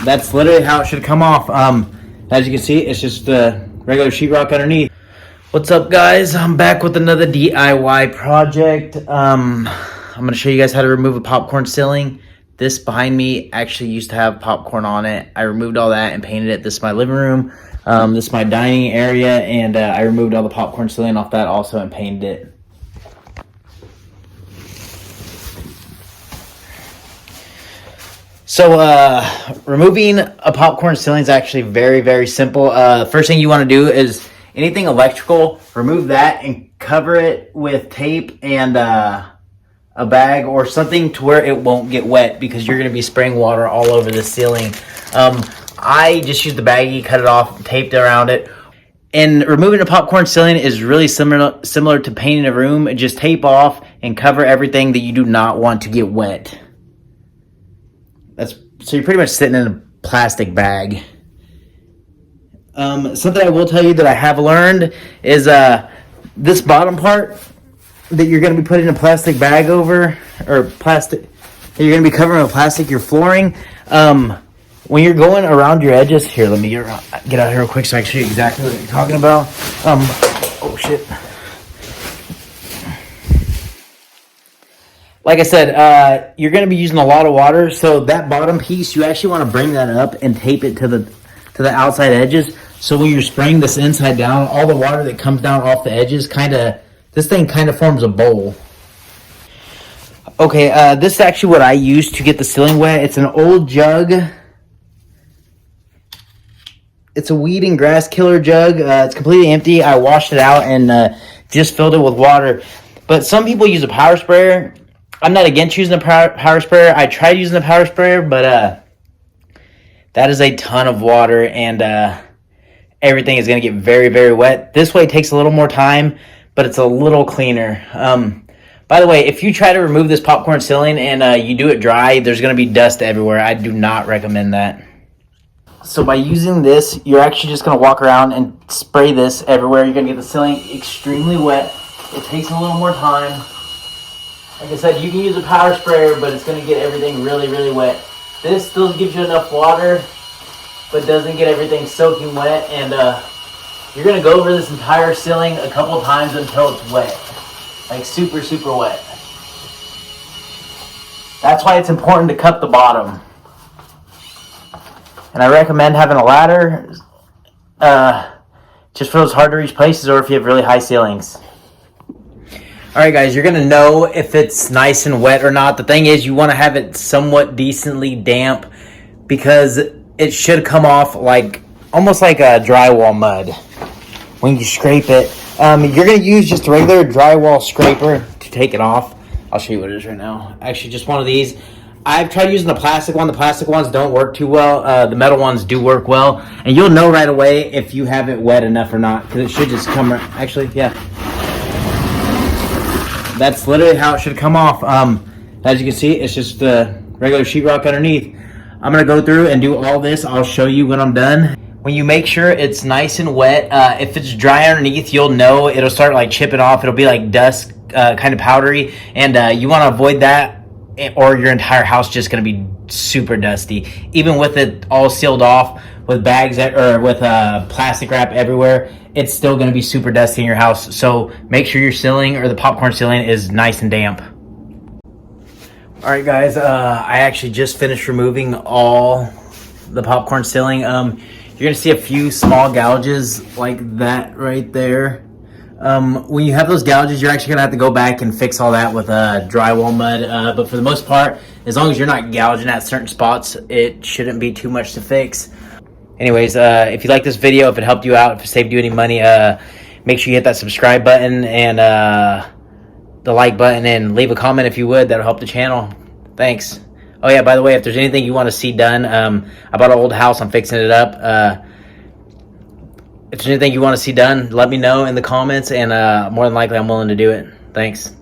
That's literally how it should come off. As you can see, it's just the regular sheetrock underneath. What's up, guys? I'm back with another DIY project. I'm going to show you guys how to remove a popcorn ceiling. This behind me actually used to have popcorn on it. I removed all that and painted it. This is my living room. This is my dining area, and I removed all the popcorn ceiling off that also and painted it. So, removing a popcorn ceiling is actually very, very simple. First thing you want to do is anything electrical, remove that and cover it with tape and a bag or something to where it won't get wet, because you're going to be spraying water all over the ceiling. I just used the baggie, cut it off, taped around it. And removing a popcorn ceiling is really similar to painting a room. Just tape off and cover everything that you do not want to get wet. So you're pretty much sitting in a plastic bag. Something I will tell you that I have learned is this bottom part that you're going to be putting a plastic bag over, or plastic that you're going to be covering with plastic, your flooring. When you're going around your edges, here, let me get out here real quick so I can show you exactly what I'm talking about. Oh shit. Like I said, you're going to be using a lot of water, so that bottom piece, you actually want to bring that up and tape it to the outside edges. So when you're spraying this inside down, all the water that comes down off the edges this thing kind of forms a bowl. Okay, this is actually what I use to get the ceiling wet. It's an old jug. It's a weed and grass killer jug. It's completely empty. I washed it out and just filled it with water. But some people use a power sprayer. I'm not against using a power sprayer. I tried using a power sprayer, but that is a ton of water, and everything is going to get very, very wet. This way it takes a little more time, but it's a little cleaner. By the way, if you try to remove this popcorn ceiling and you do it dry, there's going to be dust everywhere. I do not recommend that. So by using this, you're actually just going to walk around and spray this everywhere. You're going to get the ceiling extremely wet. It takes a little more time. Like I said, you can use a power sprayer, but it's going to get everything really, really wet. This still gives you enough water, but doesn't get everything soaking wet. And you're going to go over this entire ceiling a couple times until it's wet. Like super, super wet. That's why it's important to cut the bottom. And I recommend having a ladder just for those hard to reach places, or if you have really high ceilings. Alright guys, you're going to know if it's nice and wet or not. The thing is, you want to have it somewhat decently damp, because it should come off almost like a drywall mud when you scrape it. You're going to use just a regular drywall scraper to take it off. I'll show you what it is right now. Actually, just one of these. I've tried using the plastic one. The plastic ones don't work too well. The metal ones do work well. And you'll know right away if you have it wet enough or not, because it should just come right. Actually, yeah. That's literally how it should come off. As you can see, it's just the regular sheetrock underneath. I'm going to go through and do all this. I'll show you when I'm done. When you make sure it's nice and wet, if it's dry underneath, you'll know it'll start chipping off. It'll be like dust, kind of powdery. And you want to avoid that, or your entire house just going to be super dusty. Even with it all sealed off with bags or with plastic wrap everywhere, it's still going to be super dusty in your house. So make sure your ceiling or the popcorn ceiling is nice and damp. Alright guys, I actually just finished removing all the popcorn ceiling. You're going to see a few small gouges like that right there. When you have those gouges, you're actually going to have to go back and fix all that with drywall mud. But for the most part, as long as you're not gouging at certain spots, it shouldn't be too much to fix. Anyways, if you like this video, if it helped you out, if it saved you any money, make sure you hit that subscribe button and the like button, and leave a comment if you would. That'll help the channel. Thanks. Oh yeah, by the way, if there's anything you want to see done, I bought an old house. I'm fixing it up. If there's anything you want to see done, let me know in the comments, and more than likely I'm willing to do it. Thanks.